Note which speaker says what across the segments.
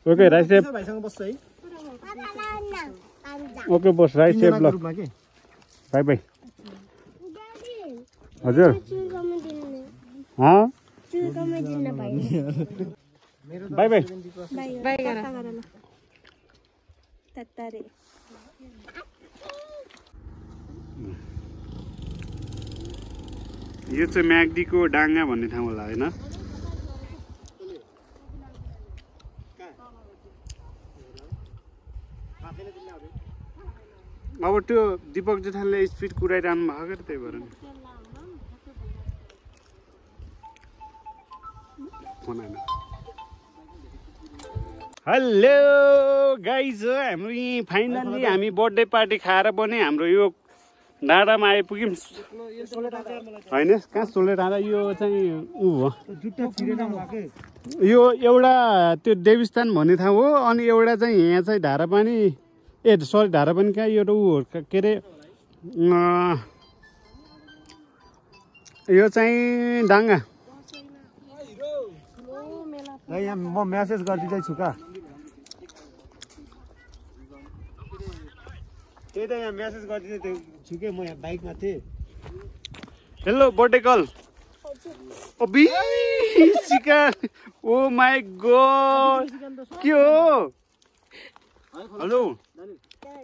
Speaker 1: Okay right सेप
Speaker 2: भाइसँग बस्छ है
Speaker 1: ओके बस राइट सेप ल बाई बाई हजुर बाई बाई यो चाहिँ म्याग्दीको डाङ्गा भन्ने ठाउँ होला होइन अब त्यो दीपक जेठानले स्पिड कुराइरहनु भएको क्या त्यही भएर नि हेलो गाइज हाम्रो यहीँ फाइनल्ली हामी बर्थडे पार्टी खाएर पनि हाम्रो यो डाँडामा आइपुग्यौँ होइन कहाँ सोले डाँडा यो चाहिँ ऊ हो यो एउटा त्यो देवीस्थान भन्ने ठाउँ हो अनि एउटा चाहिँ यहाँ चाहिँ ढारापानी ए सरी ढारापानी कहाँ एउटा ऊ हो के अरे यो चाहिँ डाङ्गा
Speaker 2: यहाँ म मेसेज गरिदिँदैछु का त्यही त यहाँ मेसेज गरिदिँदै छु कि म यहाँ बाइकमा थिएँ
Speaker 1: हेलो बर्थडे कल अबी चिकन ओ माई गॉड के हो हेलो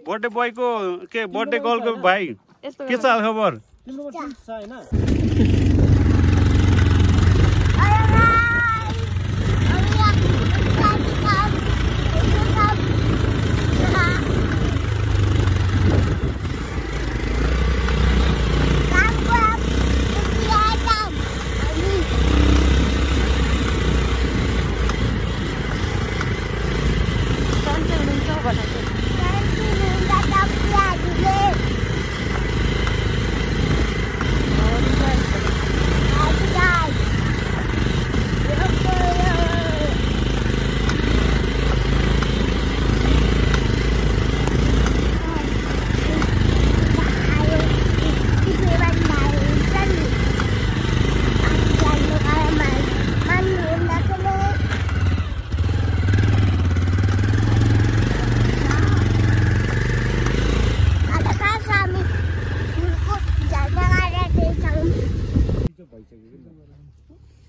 Speaker 1: बर्थडे बोयको के बर्थडे कलको भाइ के छ खबर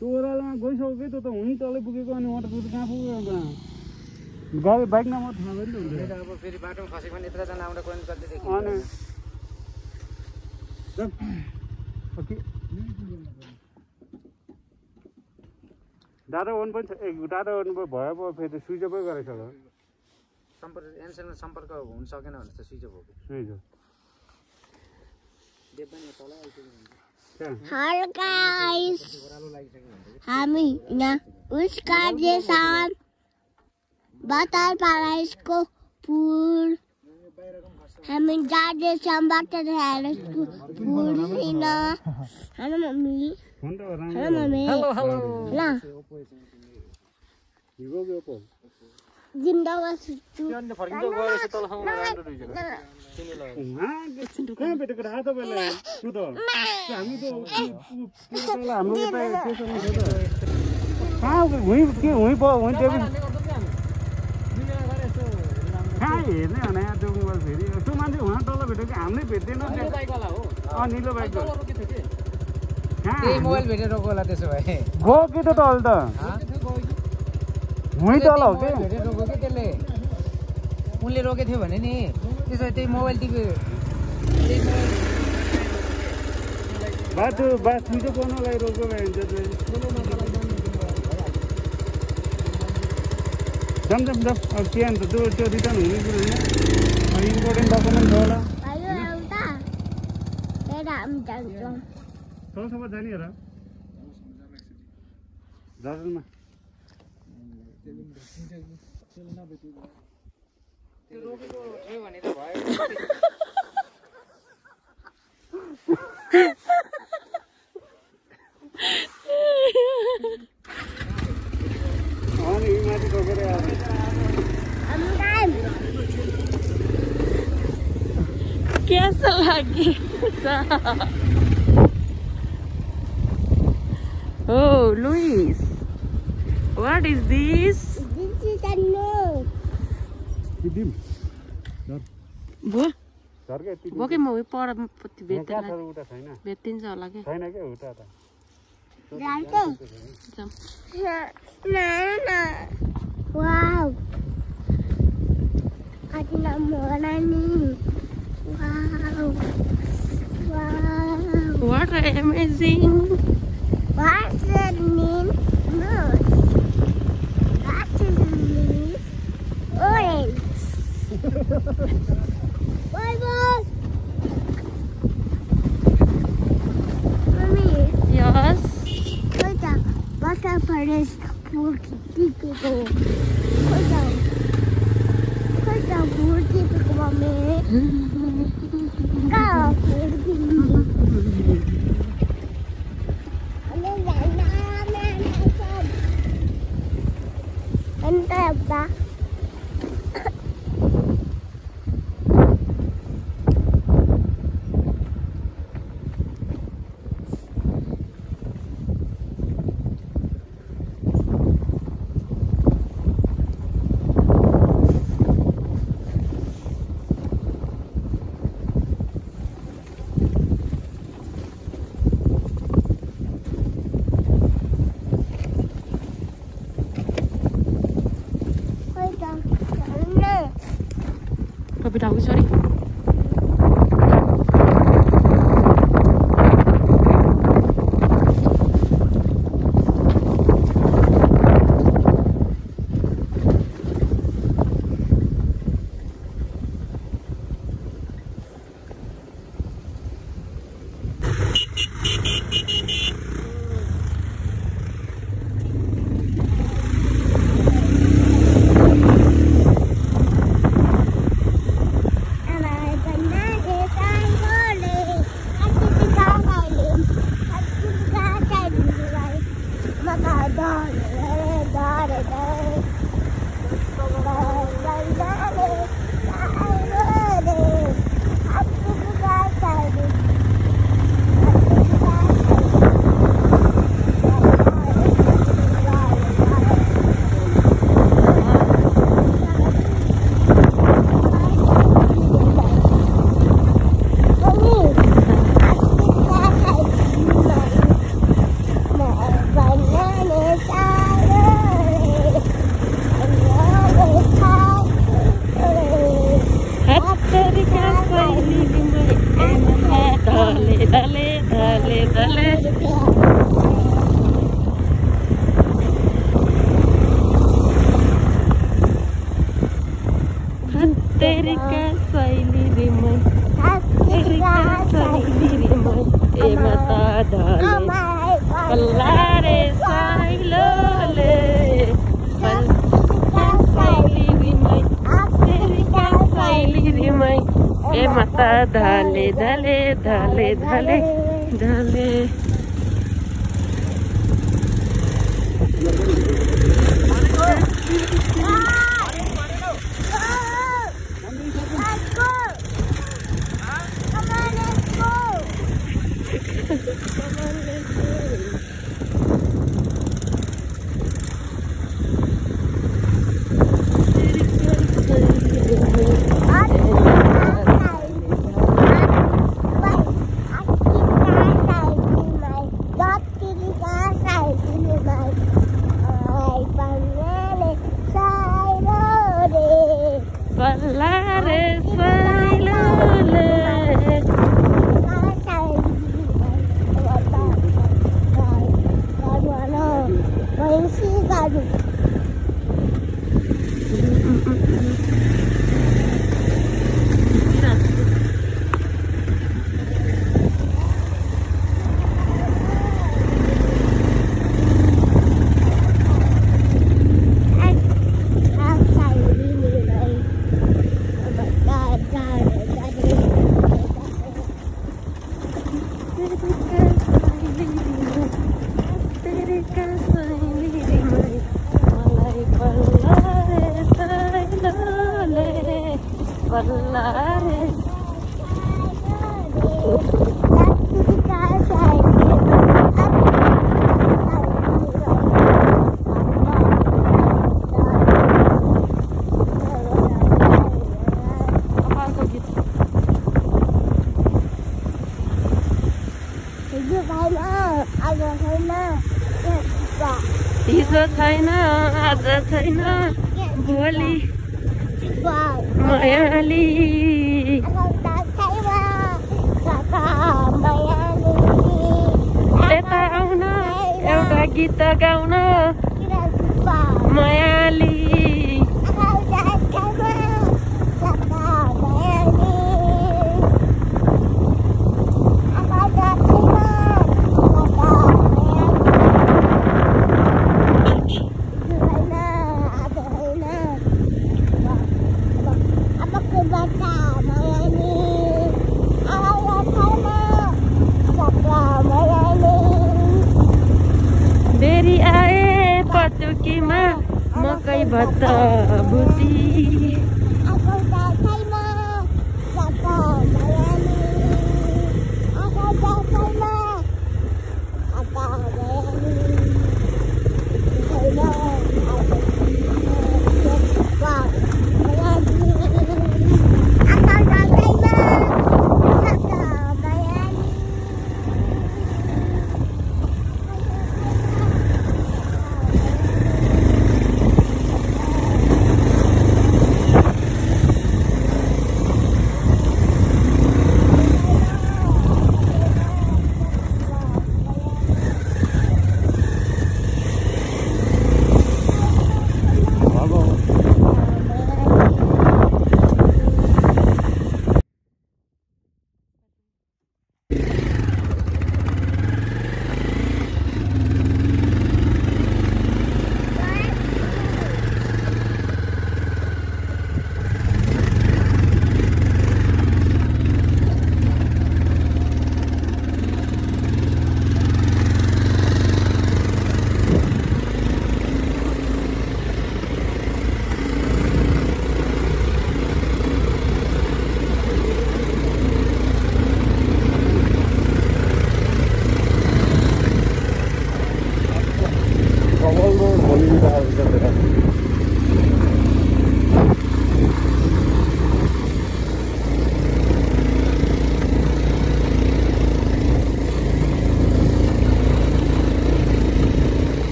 Speaker 1: टोरालमा गइसक्यो त हुनै तलै पुगेको अनि म त कहाँ पुगेको गए बाइकमा म थाहा पनि हुन्छ
Speaker 3: अब फेरि बाटोमा खसेको पनि यत्र जना आउँदा कोइन गर्दै देखिन्छ
Speaker 1: अनि डाटा वन पनि डाटा वन भयो फेरि स्विच अफै गरेछ होला
Speaker 3: सम्पर्क एनसेलमा सम्पर्क हुन सकेन भने त स्विच अफ हो
Speaker 1: कि
Speaker 4: हेलो गाइस हामी यहाँ उसका जैसा बातार पाराइसको पुल हामी जाँदैछौँ बातार पाराइसको पुल हैन hello mummy hello mummy
Speaker 3: hello hello
Speaker 4: ल जिन्दाबाद
Speaker 3: त्यो फर्किन्छ गएछ तल ठाउँमा राम्रो रहेछ
Speaker 1: कहाँ भेटेको थाहा तपाईँलाई त्यो त हामी त हाम्रो यता स्टेसनमा छ त कहाँ हुँ कहाँ हेर्ने भने त्यो मोबाइल फेरि त्यो मान्छे उहाँ तल भेट्यो कि हामीले भेट्दैन निलो बाइक
Speaker 3: मोबाइल भेटेर रोको होला त्यसो भए
Speaker 1: गयो कि त तल त हुँ तल हो कि
Speaker 3: भेटेर रोको कि त्यसले उनले रोकेको थियो भने नि त्यसो भए त्यही मोबाइल टिप्यो
Speaker 1: बाटो स्विच अफ गर्नलाई रोक्यो भने जाम अब के अन्त त्यो रिटर्न हुने कुरो होइन इम्पोर्टेन्ट डकुमेन्ट छ होला तलसम्म जाने हेर जर्जनमा
Speaker 3: रोकेको थियो भने त भयो
Speaker 1: अनि माथि रोकेर
Speaker 4: कैसा लगे
Speaker 5: Oh, Luis, what is this?
Speaker 4: This is a nose.
Speaker 1: यति दिउँ
Speaker 3: भयो
Speaker 1: झर्कै यति
Speaker 3: बोके म परपट्टि
Speaker 1: कहाँ छ उता छैन
Speaker 3: भेटिन्छ होला के
Speaker 1: छैन क्या उता त
Speaker 4: Wow. Ada mana nih? Wow. Wow.
Speaker 3: What amazing.
Speaker 4: What's the name? Moose. What's the name? Orange. Bye bye. Mommy.
Speaker 3: Yes.
Speaker 4: Bata pares purti piko. Kota purti piko mami. Kau purti. Entah apa.
Speaker 3: Kopi tahu sorry. Dale, dale, dale, dale, dale.
Speaker 5: छैन आज छैन भोलि मायाली यता आउन एउटा गीत गाउन मायाली बेरी आए पचुकीमा मकै भत्त बुटी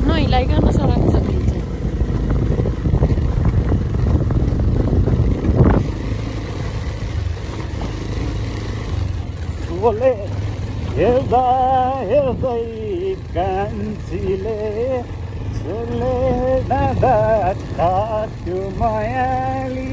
Speaker 5: नहिलाइकन सडक सकिन्छ
Speaker 1: हेर्दा हेर्दै कान्छीले छोले दादा खायो मायाली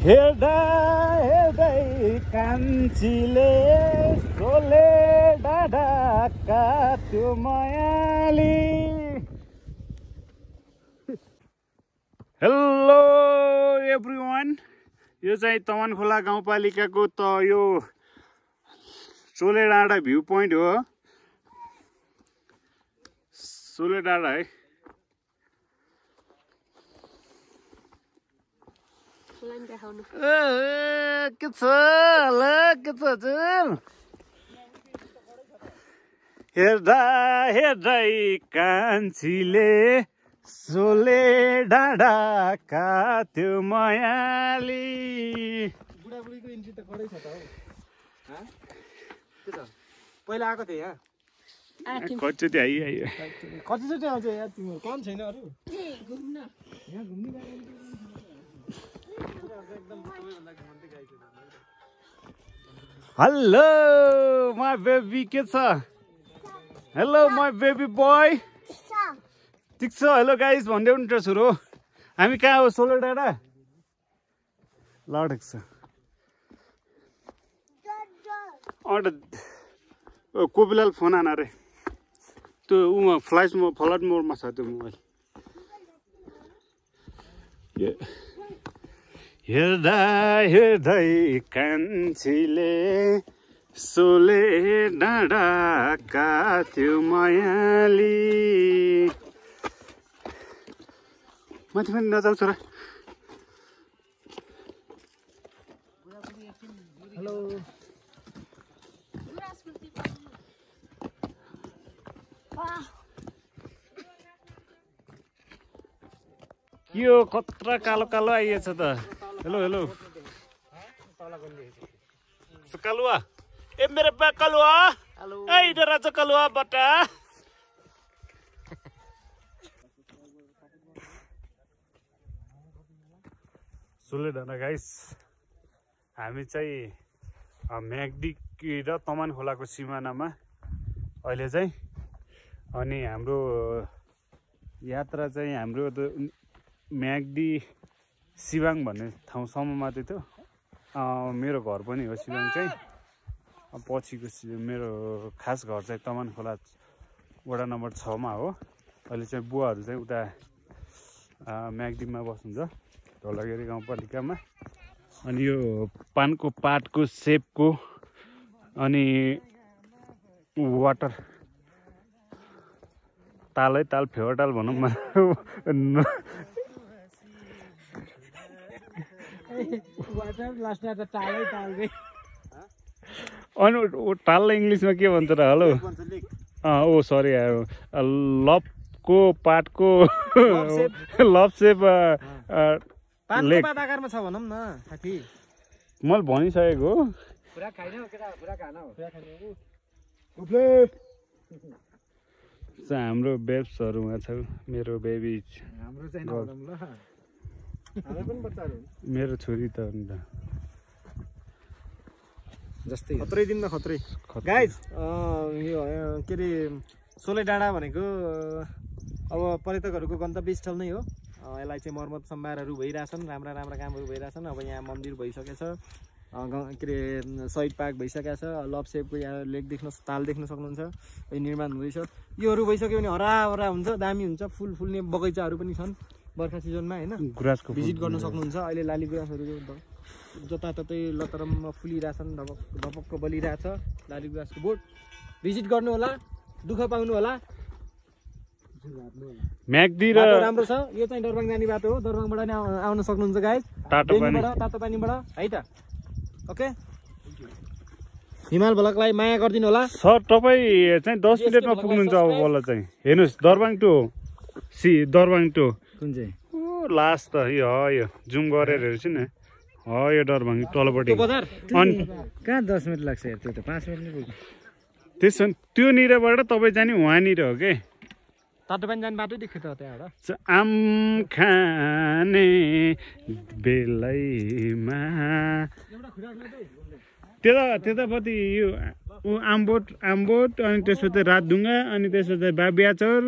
Speaker 1: हेर्दा हेर्दै कान्छीले सोले डाँडा काट्यो मायाली। हेलो एभ्रिवान, यो चाहिँ तमनखोला गाउँपालिकाको त यो सोले डाँडा भ्यू पोइन्ट हो। सोले डाँडा है, के छ हेर्दा हेर्दै कान्छीले सोले डाँडा काट्यो मायाली।
Speaker 3: बुढाबुढीको इन्ट्री त कडै छ त हौ। के छ पहिला आएको थिए यहाँ
Speaker 1: कतिचोटि आइयो
Speaker 3: कतिचोटि आउँछ यार, तिम्रो काम छैन अरू घुम्न यहाँ घुम्ने
Speaker 1: हेलो माई बेबी, के छ? हेलो माई बेबी बोय, ठिक छ? हेलो गाइस भन्दै हुन्छ सुरु। हामी कहाँ हो? सोले डाँडा ल ठिक छ। कोपिलाल फोन आना रे। त्यो फ्लाइट मोडमा छ त्यो मोबाइल। हेर्दा हेर्दै कान्छीले सोले डाँडाका थियो मायाली। माथि पनि नजाऊ छोरा।
Speaker 3: हेलो
Speaker 1: यो कत्रा कालो कालो आइएछ त। हेलो हेलो कलुवा ए मेरो बा कलुवा ए इधर आ कलुवा बटा। सोले डाँडा गाइस हामी चाहिँ म्याग्दी र तमान खोलाको सिमानामा अहिले चाहिँ। अनि हाम्रो यात्रा चाहिँ हाम्रो म्याग्दी सिबाङ भन्ने ठाउँसम्म मात्रै थियो। मेरो घर पनि हो सिबाङ चाहिँ। पछिको मेरो खास घर चाहिँ तमान खोला वडा नम्बर 6 मा हो। अहिले चाहिँ बुवाहरू चाहिँ उता म्याग्दीमा बस्नुहुन्छ धौलागिरी गाउँपालिकामा। अनि यो पानको पातको सेपको अनि वाटर तालै ताल फेवटाल भनौँ न। अनि ताललाई इङ्ग्लिसमा के भन्छ र? हेलो ओ सरी लपको पाटको लप सेप लेक
Speaker 3: आकारमा छ भनौँ न साथी।
Speaker 1: मैले भनिसकेको हो।
Speaker 3: पुरा खाइन केटा पुरा खान हो।
Speaker 1: हाम्रो बेब्सहरूमा छ मेरो बेबी।
Speaker 3: हाम्रो चाहिँ नभनौँ ल। हाम्रो पनि बच्चाहरू
Speaker 1: मेरो छोरी त अन्त
Speaker 3: जस्तै खत्रै दिनमा खत्रै। गाइज यो के अरे सोले डाँडा भनेको अब पर्यटकहरूको गन्तव्य स्थल नै हो। यसलाई चाहिँ मर्मत सम्भारहरू भइरहेछन्, राम्रा राम्रा कामहरू भइरहेछन्। अब यहाँ मन्दिर भइसकेछ, के अरे शहीद पार्क भइसकेको छ, लभ सेपको यहाँ लेक देख्न ताल देख्न सक्नुहुन्छ, यो निर्माण हुँदैछ। योहरू भइसक्यो भने हराभरा हुन्छ, दामी हुन्छ। फुल फुल्ने बगैँचाहरू पनि छन् बर्खा सिजनमा होइन।
Speaker 1: गुराँसको
Speaker 3: भिजिट गर्न सक्नुहुन्छ। अहिले लाली गुराँसहरू जताततै लतरममा फुलिरहेछन्, धपक्क बलिरहेछ लाली गुराँसको बोट। भिजिट गर्नु होला, दुःख पाउनु होला।
Speaker 1: म्याग्दी र
Speaker 3: राम्रो छ। यो चाहिँ दरबाङ जाने बाटो हो। दरबाङबाट नै आउन सक्नुहुन्छ गाइस। तातो पानीबाट है त। ओके हिमाल भ्लगलाई माया गरिदिनु होला।
Speaker 1: सर तपाईँ चाहिँ 10 मिनटमा पुग्नुहुन्छ अब बल्ल चाहिँ। हेर्नुहोस् दरबाङ टु दरबाङ टु
Speaker 3: कुन चाहिँ
Speaker 1: लास्ट त यो जुम गरेर हेर्छु नि। यो दरबाङ तलपट्टि।
Speaker 3: अनि कहाँ 10 मिनट लाग्छ यार? त्यो त 5 मिनट नै पुग्छ।
Speaker 1: त्यसो त्यो निरबाट तपाईँ जाने उहाँनिर हो कि
Speaker 3: तातो पानी जाने बाटो देख्यो त त्यहाँबाट।
Speaker 1: आम खाने बेलैमा त्यतापट्टि यो आम्बोट अनि त्यस पछाडि रातढुङ्गा अनि त्यस पछाडि बाबियाचौर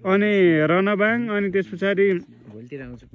Speaker 1: अनि रनबाङ अनि त्यस पछाडि
Speaker 3: भोलितिर आउँछु।